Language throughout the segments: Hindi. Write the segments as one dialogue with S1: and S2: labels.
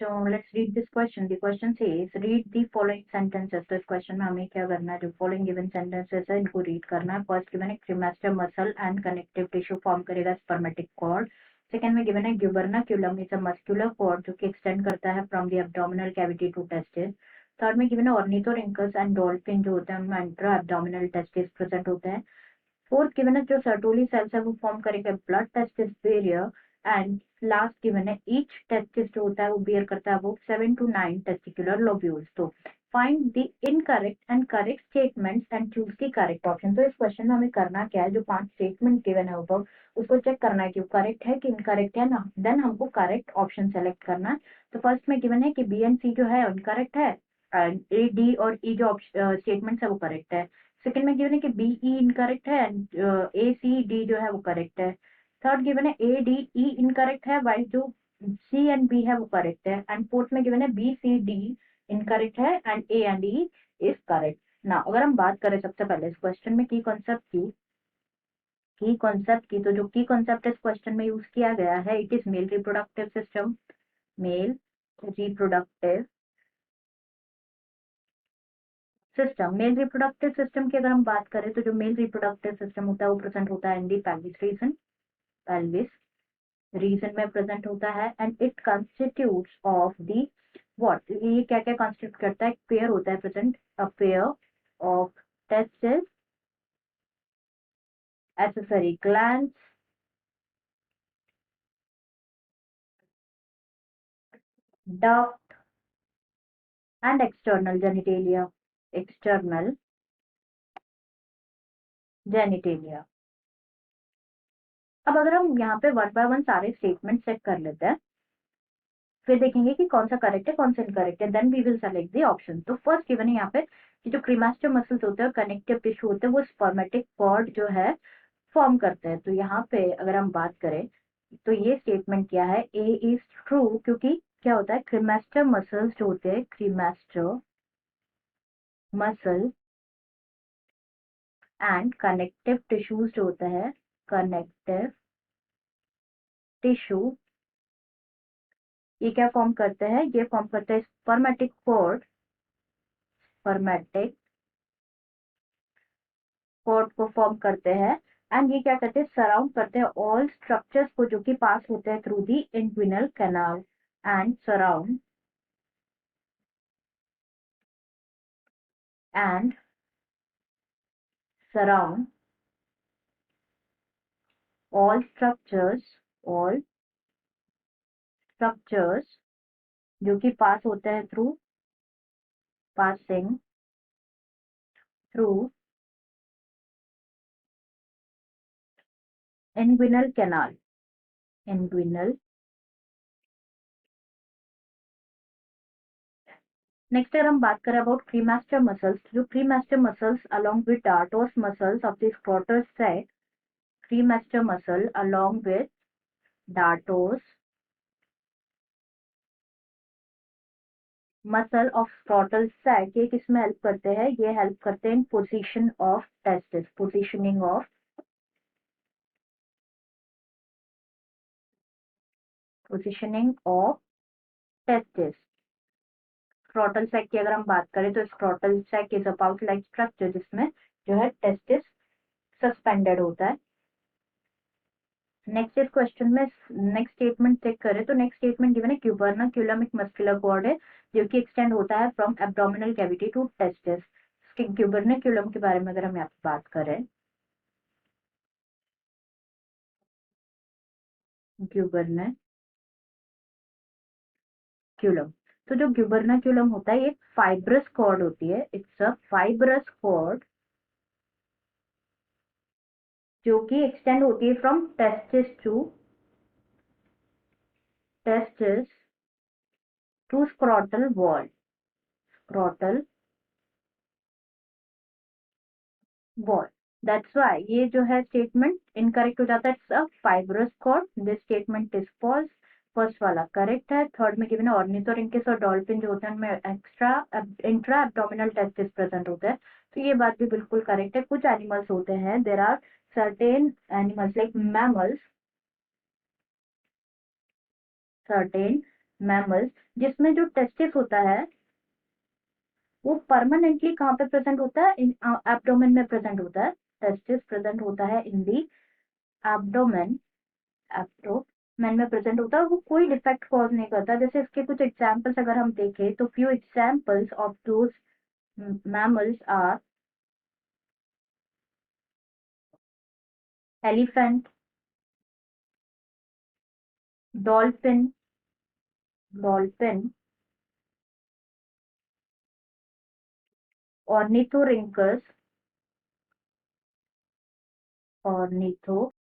S1: So let's read this question. The question says read the following sentences. तो इस क्वेश्चन में हमें क्या करना है, जो फॉलोइंग गिवन सेंटेंसेस है इनको रीड करना है. फर्स्ट गिवन है cremaster muscle and connective tissue form करेगा स्पर्मेटिक कॉर्ड. सेकंड में गिवन है gubernaculum is a muscular cord जो कि एक्सटेंड करता है from the abdominal cavity to testis. Third में गिवन है ऑर्निथोरिंकस एंड डॉल्फिन जो होते हैं उनमें इंट्रा एब्डोमिनल टेस्टिस प्रेजेंट होते हैं. फोर्थ गिवन है जो सर्टोली सेल्स है वो फॉर्म करेंगे blood testis barrier. And last given है ईच टेस्टिस जो होता है वो बियर करता है वो 7 to 9 टेस्टिकुलर लोब्यूल्स. तो find the incorrect and correct statements and choose the correct option. तो इस क्वेश्चन में हमें करना क्या है, जो 5 स्टेटमेंट गिवन है ऊपर उसको चेक करना है कि वो करेक्ट है कि इनकरेक्ट है ना. देन हमको करेक्ट ऑप्शन सेलेक्ट करना है. तो फर्स्ट में गिवन है कि बी एंड सी जो है इनकरेक्ट है एंड ए डी और ई जो स्टेटमेंट है वो करेक्ट है. सेकंड में गिवन है कि बी ई इनकरेक्ट है एंड ए सी डी जो है वो करेक्ट है. थर्ड गिवन है ए डी ई इनकरेक्ट है वाइल जो सी एंड बी है वो करेक्ट है. एंड फोर्थ में गिवन है बी सी डी इनकरेक्ट है and A and E is correct. ना अगर हम बात करें सबसे पहले इस क्वेश्चन में की कॉन्सेप्ट की तो जो की कॉन्सेप्ट इस क्वेश्चन में यूज किया गया है it is male reproductive system. Male reproductive male reproductive system की अगर हम बात करें तो जो मेल रिप्रोडक्टिव सिस्टम होता है वो प्रेजेंट होता है इन दी पेल्विस रीजन में प्रेजेंट होता है. And it constitutes of the what, ये क्या क्या कंस्टिट्यूट करता है, पेयर होता है present, a pair of testis, accessory glands, duct and external genitalia. अब अगर हम यहाँ पे वन बाय वन सारे स्टेटमेंट चेक कर लेते हैं फिर देखेंगे कि कौन सा करेक्ट है कौन सा इनकरेक्ट है. Then we will select the option. तो फर्स्ट गिवन है यहाँ पे कि जो क्रीमास्टर मसल्स होते हैं कनेक्टिव टिश्यू होते हैं वो स्पर्मेटिक कॉर्ड जो है फॉर्म करते हैं. तो यहाँ पे अगर हम बात करें तो ये स्टेटमेंट क्या है, ए इज ट्रू, क्योंकि क्या होता है क्रीमास्टर मसल्स जो होते हैं क्रीमास्टर मसल एंड कनेक्टिव टिश्यूज जो होता है कनेक्टिव टिश्यू ये क्या फॉर्म करते हैं, ये फॉर्म करते हैं स्पर्मेटिक कॉर्ड को फॉर्म करते हैं. एंड ये क्या करते हैं, सराउंड करते हैं ऑल स्ट्रक्चर्स को जो कि पास होते हैं through the inguinal canal and surround all structures जो कि पास होते हैं passing through inguinal canal. Next अगर हम बात करें अबाउट क्रीमास्टर मसल्स, जो cremaster muscles along with dartos muscles of the scrotal sac, cremaster muscle along with dartos muscle of scrotal sac ये किसमें हेल्प करते हैं, ये हेल्प करते हैं in positioning of testis. Scrotal sac की अगर हम बात करें तो scrotal sac is a pouch like structure जिसमें जो है टेस्टिस सस्पेंडेड होता है. नेक्स्ट इस क्वेश्चन में नेक्स्ट स्टेटमेंट चेक करें तो नेक्स्ट स्टेटमेंट गिवन है क्यूबर्नाक्यूलम एक मस्कुलर कॉर्ड है जो कि एक्सटेंड होता है from abdominal cavity to testis. इसके क्यूबर्नाक्यूलम के बारे में अगर हम यहाँ पे बात करें, क्यूबर्नाक्यूलम, तो जो क्यूबर्नाक्यूलम होता है ये फाइब्रस कॉर्ड होती है. इट्स अ फाइब्रस कॉर्ड जो कि एक्सटेंड होती है from testis to scrotal wall. That's why ये जो है स्टेटमेंट इनकरेक्ट हो जाता है. It's a fibrous cord. This statement is false. First वाला करेक्ट है. थर्ड में गिवन है ऑर्निथोरिंकस और डॉल्फिन जो होते हैं उनमें इंट्रा एब्डोमिनल टेस्टिस प्रेजेंट होता है. तो ये बात भी बिल्कुल करेक्ट है. कुछ एनिमल्स होते हैं, there are certain animals like mammals, certain mammals, जिसमें जो टेस्टिस होता है वो परमानेंटली कहाँ पे प्रेजेंट होता है, इन एब्डोमेन में प्रेजेंट होता है। टेस्टिस प्रेजेंट होता है इन दी एब्डोमेन, एब्डोमेन में प्रेजेंट होता है, वो कोई डिफेक्ट कॉज नहीं करता। जैसे इसके कुछ एग्जांपल्स अगर हम देखें तो few examples of those mammals are elephant, dolphin, ornithorhynchus, ornithorhynchus,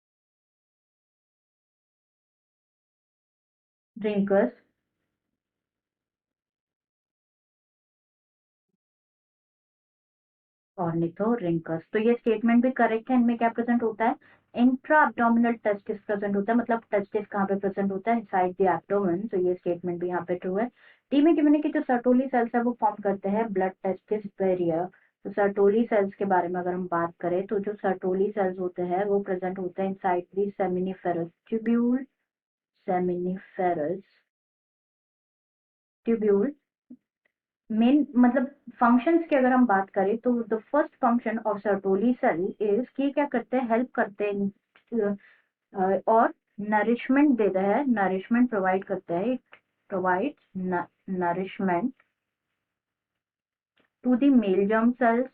S1: ornithorhynchus. तो ये स्टेटमेंट भी करेक्ट है। इनमें क्या प्रेजेंट होता है, इंट्रा एब्डोमिनल टेस्टिस प्रेजेंट होता है, मतलब टेस्टिस कहाँ पे प्रेजेंट होता है, इनसाइड द एब्डोमेन। तो ये स्टेटमेंट भी यहाँ पे ट्रू है। डी में गिवन है कि जो सर्टोली सेल्स है वो फॉर्म करते हैं ब्लड टेस्टिस बैरियर। तो सर्टोली सेल्स के बारे में अगर हम बात करें तो जो सर्टोली सेल्स होते हैं वो प्रेजेंट होते हैं inside the seminiferous tubule, seminiferous tubule. Main मतलब फंक्शंस की अगर हम बात करें तो the first function of Sertoli cell is कि क्या करते हैं, हेल्प करते हैं और नरिशमेंट देता है, नरिशमेंट प्रोवाइड करता है। It provides nourishment to the male germ cells,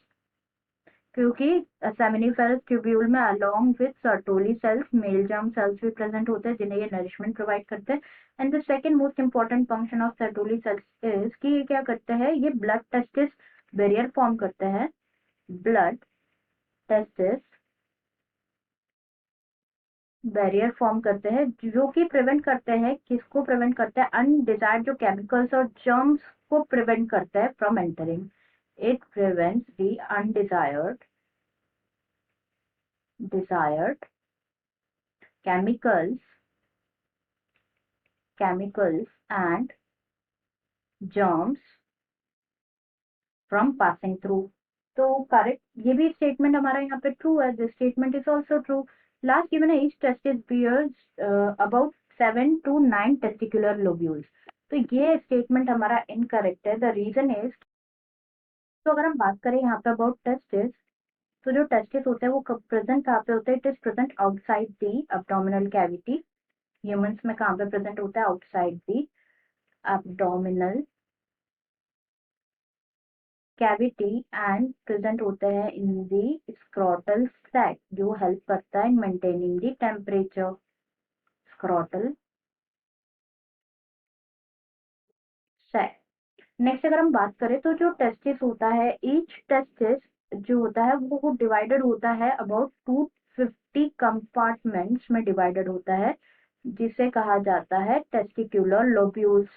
S1: क्योंकि सेमिनिफेरस ट्यूब्यूल में along with Sertoli cells male germ cells भी प्रेजेंट होते हैं जिन्हें ये नरिशमेंट प्रोवाइड करते हैं। And the second most important function of Sertoli cells is कि ये क्या करते हैं, ये ब्लड टेस्टिस बैरियर फॉर्म करते हैं, ब्लड टेस्टिस बैरियर फॉर्म करते हैं जो कि प्रिवेंट करते हैं, किसको प्रिवेंट करते हैं, अनडिजायर्ड जो केमिकल्स और जर्म्स को प्रिवेंट करते हैं from entering. It prevents the undesired desired chemicals and germs from passing through। तो करेक्ट, ये भी स्टेटमेंट हमारा यहाँ पे ट्रू है। This statement is also true. Last given है each testis bears about 7 to 9 testicular lobules. तो ये स्टेटमेंट हमारा इनकरेक्ट है। द रीजन इज, तो अगर हम बात करें यहाँ पे अबाउट टेस्टिस, तो जो टेस्टिस होते हैं वो प्रेजेंट कहाँ पे होते हैं, it is present outside the abdominal cavity. Humans में कहाँ पे प्रेजेंट होता है, outside the abdominal cavity and present होते हैं इन दी स्क्रोटल सैक, जो हेल्प करता है in maintaining the temperature. Scrotal sac. Next अगर हम बात करें तो जो टेस्टिस होता है, ईच टेस्टिस जो होता है वो डिवाइडेड होता है अबाउट 250 कंपार्टमेंट्स में डिवाइडेड होता है, जिसे कहा जाता है testicular lobules.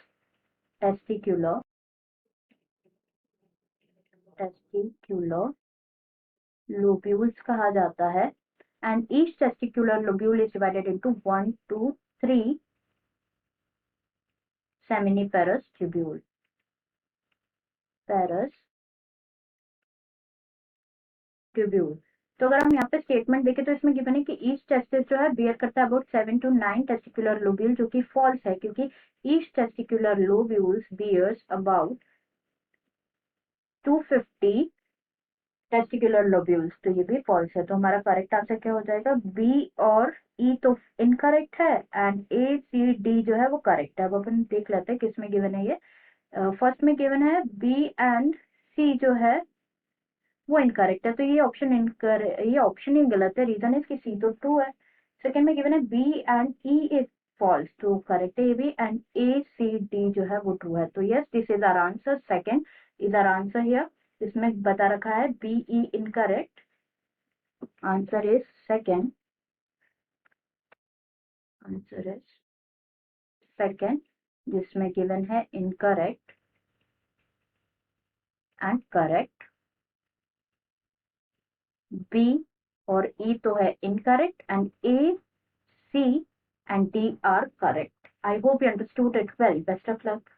S1: Testicular testicular lobules कहा जाता है। and each testicular lobule is divided into 1 to 3 seminiferous tubule, ferrous tubule। तो अगर हम यहाँ पे स्टेटमेंट देखें तो इसमें गिवन है कि ईच टेस्टिस जो है बियर करता है अबाउट 7 to 9 टेस्टिकुलर लोब्यूल, जो कि फॉल्स है क्योंकि each testicular lobules bears about 250 testicular lobules. तो ये भी फॉल्स है। तो हमारा करेक्ट आंसर क्या हो जाएगा, बी और ई तो इनकरेक्ट है एंड ए सी डी जो है वो करेक्ट है। अब अपन देख लेते हैं किसमें गिवन है ये। फर्स्ट में गिवन है बी एंड सी जो है वो इनकरेक्ट है, तो ये ऑप्शन ही गलत है। रीजन है इसकी, सी तो ट्रू है। सेकंड में गिवन है B and E is false, तो करेक्ट है ये भी। एंड ए सी डी जो है वो ट्रू है। तो yes, this is our answer, second is our answer here. इसमें बता रखा है B E incorrect, answer is second, answer is second, जिसमें गिवन है इनकरेक्ट एंड करेक्ट। बी और ई तो है incorrect and A C and D are correct. I hope you understood it well. Best of luck.